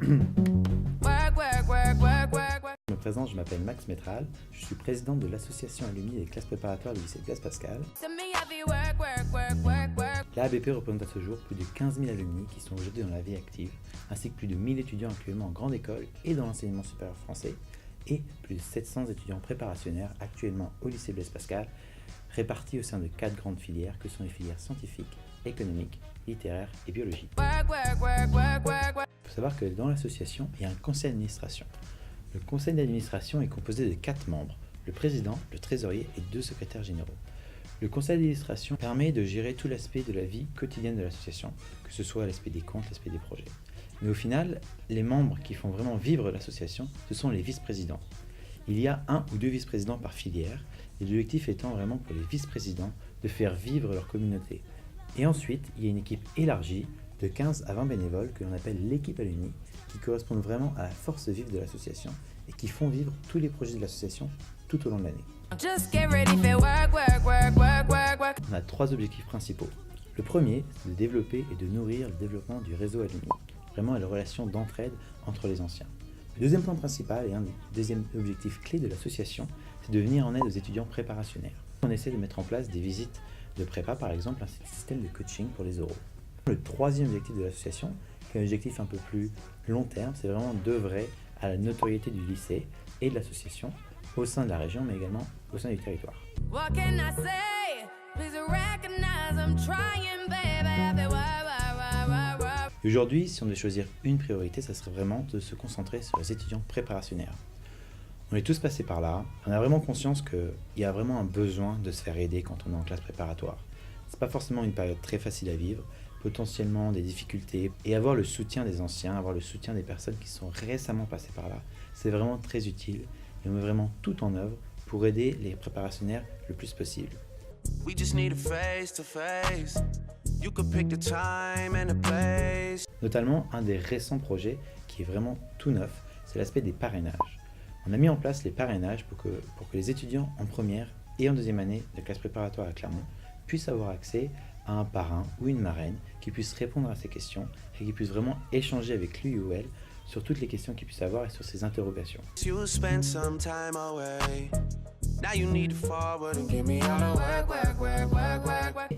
Je me présente, je m'appelle Max Métral, je suis président de l'association alumni des classes préparatoires du lycée Blaise Pascal. La ABP représente à ce jour plus de 15 000 alumni qui sont aujourd'hui dans la vie active, ainsi que plus de 1000 étudiants actuellement en grande école et dans l'enseignement supérieur français, et plus de 700 étudiants préparationnaires actuellement au lycée Blaise Pascal, répartis au sein de 4 grandes filières que sont les filières scientifiques, économiques, littéraires et biologiques. Il faut savoir que dans l'association, il y a un conseil d'administration. Le conseil d'administration est composé de 4 membres, le président, le trésorier et 2 secrétaires généraux. Le conseil d'administration permet de gérer tout l'aspect de la vie quotidienne de l'association, que ce soit l'aspect des comptes, l'aspect des projets. Mais au final, les membres qui font vraiment vivre l'association, ce sont les vice-présidents. Il y a 1 ou 2 vice-présidents par filière, et l'objectif étant vraiment pour les vice-présidents de faire vivre leur communauté. Et ensuite, il y a une équipe élargie de 15 à 20 bénévoles que l'on appelle l'équipe alumni, qui correspondent vraiment à la force vive de l'association et qui font vivre tous les projets de l'association tout au long de l'année. On a 3 objectifs principaux. Le premier, c'est de développer et de nourrir le développement du réseau alumni, vraiment les relations d'entraide entre les anciens. Le deuxième point principal et un des deuxièmes objectifs clés de l'association, c'est de venir en aide aux étudiants préparationnaires. On essaie de mettre en place des visites de prépa, par exemple, un système de coaching pour les oraux. Le troisième objectif de l'association, qui est un objectif un peu plus long terme, c'est vraiment d'œuvrer à la notoriété du lycée et de l'association au sein de la région, mais également au sein du territoire. Aujourd'hui, si on devait choisir une priorité, ça serait vraiment de se concentrer sur les étudiants préparationnaires. On est tous passés par là, on a vraiment conscience qu'il y a vraiment un besoin de se faire aider quand on est en classe préparatoire. C'est pas forcément une période très facile à vivre, potentiellement des difficultés, et avoir le soutien des anciens, avoir le soutien des personnes qui sont récemment passées par là, c'est vraiment très utile, et on met vraiment tout en œuvre pour aider les préparationnaires le plus possible. Notamment, un des récents projets qui est vraiment tout neuf, c'est l'aspect des parrainages. On a mis en place les parrainages pour que les étudiants en première et en deuxième année de classe préparatoire à Clermont puissent avoir accès à un parrain ou une marraine qui puisse répondre à ces questions et qui puisse vraiment échanger avec lui ou elle sur toutes les questions qu'il puisse avoir et sur ses interrogations.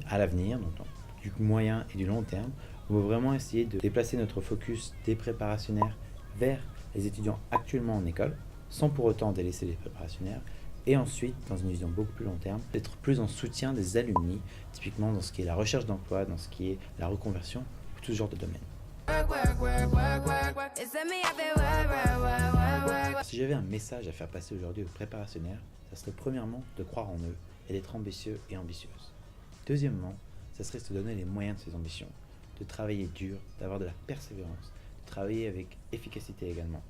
À l'avenir, donc du moyen et du long terme, on va vraiment essayer de déplacer notre focus des préparationnaires vers les étudiants actuellement en école, sans pour autant délaisser les préparationnaires, et ensuite, dans une vision beaucoup plus long terme, d'être plus en soutien des alumni, typiquement dans ce qui est la recherche d'emploi, dans ce qui est la reconversion, ou tout ce genre de domaine. Si j'avais un message à faire passer aujourd'hui aux préparationnaires, ça serait premièrement de croire en eux et d'être ambitieux et ambitieuses. Deuxièmement, ça serait de se donner les moyens de ses ambitions, de travailler dur, d'avoir de la persévérance, de travailler avec efficacité également.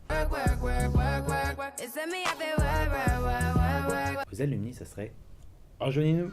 Aux alumni, ça serait rejoignez-nous!